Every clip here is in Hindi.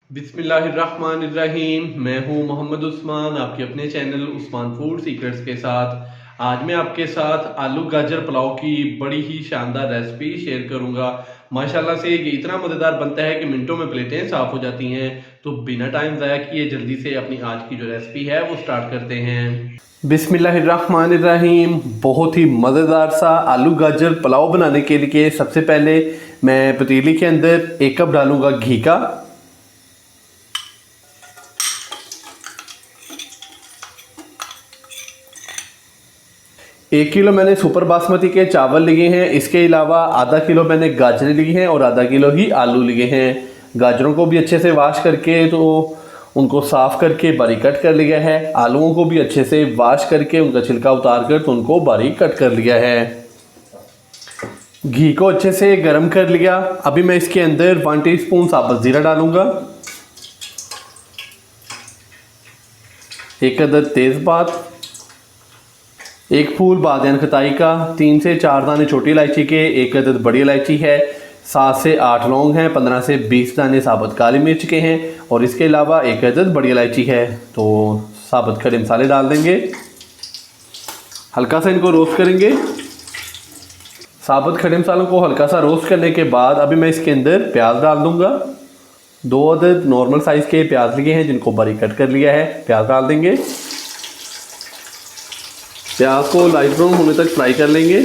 बिस्मिल्लाहिर्रहमानिर्रहीम। मैं हूं मोहम्मद उस्मान, आपके अपने चैनल उस्मान फूड सीक्रेट्स के साथ। आज मैं आपके साथ आलू गाजर पुलाव की बड़ी ही शानदार रेसिपी शेयर करूंगा। माशाल्लाह से ये इतना मज़ेदार बनता है कि मिनटों में प्लेटें साफ़ हो जाती हैं। तो बिना टाइम ज़ाया किए जल्दी से अपनी आज की जो रेसिपी है वो स्टार्ट करते हैं। बिस्मिल्लाहिर्रहमानिर्रहीम। बहुत ही मज़ेदार सा आलू गाजर पुलाव बनाने के लिए सबसे पहले मैं पतीली के अंदर 1 कप डालूंगा घी का। 1 किलो मैंने सुपर बासमती के चावल लिए हैं। इसके अलावा आधा किलो मैंने गाजरें ली हैं और आधा किलो ही आलू लिए हैं। गाजरों को भी अच्छे से वॉश करके तो उनको साफ़ करके बारीक कट कर लिया है। आलूओं को भी अच्छे से वॉश करके उनका छिलका उतार कर तो उनको बारीक कट कर लिया है। घी को अच्छे से गर्म कर लिया। अभी मैं इसके अंदर 1 टीस्पून साबुत ज़ीरा डालूंगा, 1 अदद तेज़पात, 1 फूल बादियान खताई का, 3 से 4 दाने छोटी इलायची के, 1 अदद बड़ी इलायची है, 7 से 8 लौंग हैं, 15 से 20 दाने साबुत काली मिर्च के हैं और इसके अलावा 1 अदद बड़ी इलायची है। तो साबुत खड़े मसाले डाल देंगे, हल्का सा इनको रोस्ट करेंगे। साबुत खड़े मसालों को हल्का सा रोस्ट करने के बाद अभी मैं इसके अंदर प्याज डाल दूंगा। 2 अदद नॉर्मल साइज़ के प्याज लिए हैं जिनको बारीक कट कर लिया है। प्याज डाल देंगे, प्याज को लाइट ब्राउन होने तक फ्राई कर लेंगे।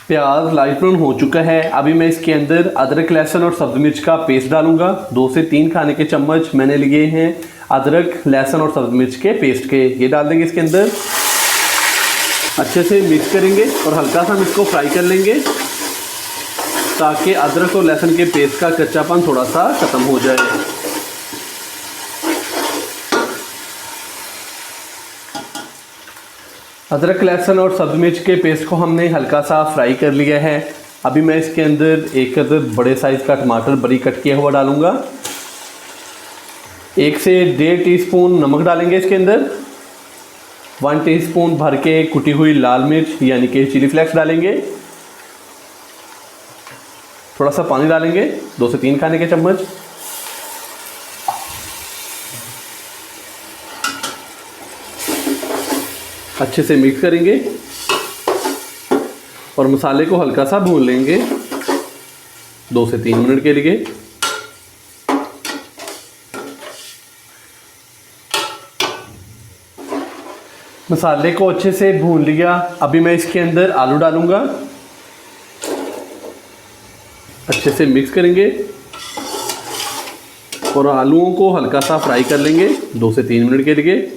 प्याज लाइट ब्राउन हो चुका है। अभी मैं इसके अंदर अदरक लहसुन और सब्ज़ मिर्च का पेस्ट डालूंगा। 2 से 3 खाने के चम्मच मैंने लिए हैं अदरक लहसुन और सब्ज़ मिर्च के पेस्ट के, ये डाल देंगे इसके अंदर। अच्छे से मिक्स करेंगे और हल्का सा इसको फ्राई कर लेंगे ताकि अदरक और लहसुन के पेस्ट का कच्चापन थोड़ा सा ख़त्म हो जाए। अदरक लहसुन और सब्ज़ मिर्च के पेस्ट को हमने हल्का सा फ्राई कर लिया है। अभी मैं इसके अंदर 1 अदद बड़े साइज़ का टमाटर बारीक कट किया हुआ डालूंगा। 1 से 1.5 टीस्पून नमक डालेंगे इसके अंदर। 1 टीस्पून भर के कुटी हुई लाल मिर्च यानी कि चिली फ्लेक्स डालेंगे। थोड़ा सा पानी डालेंगे, 2 से 3 खाने के चम्मच। अच्छे से मिक्स करेंगे और मसाले को हल्का सा भून लेंगे 2 से 3 मिनट के लिए। मसाले को अच्छे से भून लिया। अभी मैं इसके अंदर आलू डालूंगा, अच्छे से मिक्स करेंगे और आलूओं को हल्का सा फ्राई कर लेंगे 2 से 3 मिनट के लिए।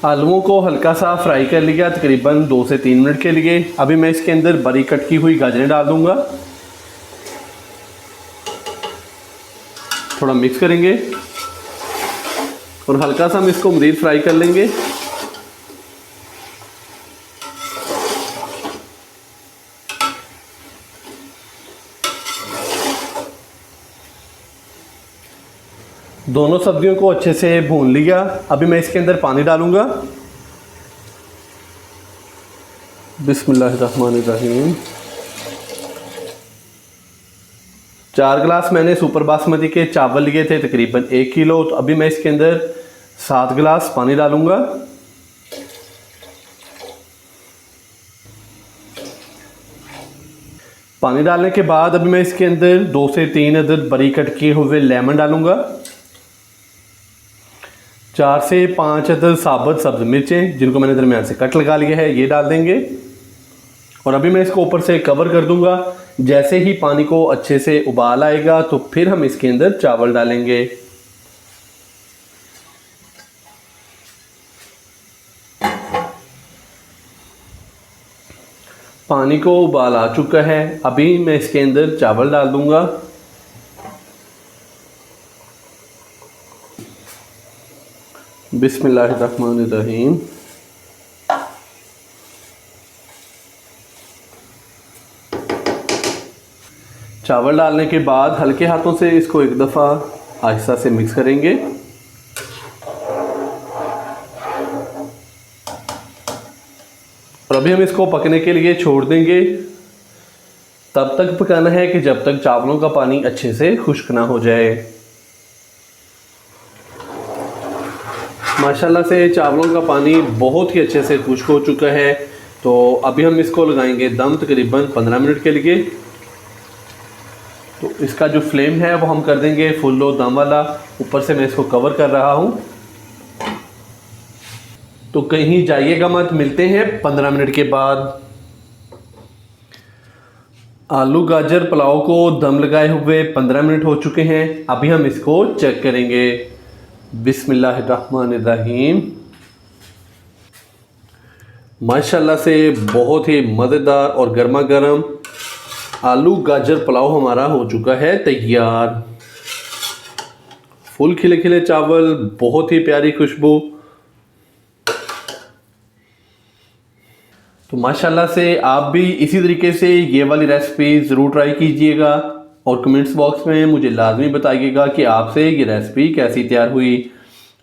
आलूओं को हल्का सा फ्राई कर लिया तकरीबन 2 से 3 मिनट के लिए। अभी मैं इसके अंदर बारीक कट की हुई गाजरें डाल दूंगा, थोड़ा मिक्स करेंगे और हल्का सा हम इसको मज़ीद फ्राई कर लेंगे। दोनों सब्जियों को अच्छे से भून लिया। अभी मैं इसके अंदर पानी डालूंगा। बिस्मिल्लाहिर्रहमानिर्रहीम। 4 गिलास मैंने सुपर बासमती के चावल लिए थे, तकरीबन 1 किलो। तो अभी मैं इसके अंदर 7 गिलास पानी डालूंगा। पानी डालने के बाद अभी मैं इसके अंदर 2 से 3 अदद बारीक कट किए हुए लेमन डालूंगा। 4 से 5 अदद साबुत सब्ज़ मिर्चें जिनको मैंने दरमियान से कट लगा लिया है, ये डाल देंगे और अभी मैं इसको ऊपर से कवर कर दूंगा। जैसे ही पानी को अच्छे से उबाल आएगा तो फिर हम इसके अंदर चावल डालेंगे। पानी को उबाल आ चुका है। अभी मैं इसके अंदर चावल डाल दूंगा। बिस्मिल्लाहिर्रहमानिर्रहीम। चावल डालने के बाद हल्के हाथों से इसको एक दफ़ा आहिस्ता से मिक्स करेंगे और तो अभी हम इसको पकने के लिए छोड़ देंगे। तब तक पकाना है कि जब तक चावलों का पानी अच्छे से खुश्क ना हो जाए। माशाल्लाह से चावलों का पानी बहुत ही अच्छे से खुश्क हो चुका है। तो अभी हम इसको लगाएंगे दम तकरीबन 15 मिनट के लिए। तो इसका जो फ्लेम है वो हम कर देंगे फुल लो दम वाला। ऊपर से मैं इसको कवर कर रहा हूँ। तो कहीं जाइएगा मत, मिलते हैं 15 मिनट के बाद। आलू गाजर पुलाव को दम लगाए हुए 15 मिनट हो चुके हैं। अभी हम इसको चेक करेंगे। बिस्मिल्लाहिर्रहमानिर्रहीम। माशाल्लाह से बहुत ही मज़ेदार और गर्मा गर्म आलू गाजर पुलाव हमारा हो चुका है तैयार। फुल खिले खिले चावल, बहुत ही प्यारी खुशबू। तो माशाल्लाह से आप भी इसी तरीके से ये वाली रेसिपी ज़रूर ट्राई कीजिएगा और कमेंट्स बॉक्स में मुझे लाजमी बताइएगा कि आपसे ये रेसिपी कैसी तैयार हुई।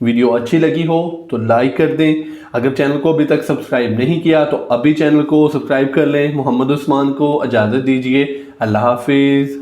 वीडियो अच्छी लगी हो तो लाइक कर दें। अगर चैनल को अभी तक सब्सक्राइब नहीं किया तो अभी चैनल को सब्सक्राइब कर लें। मोहम्मद उस्मान को इजाज़त दीजिए। अल्लाह हाफिज़।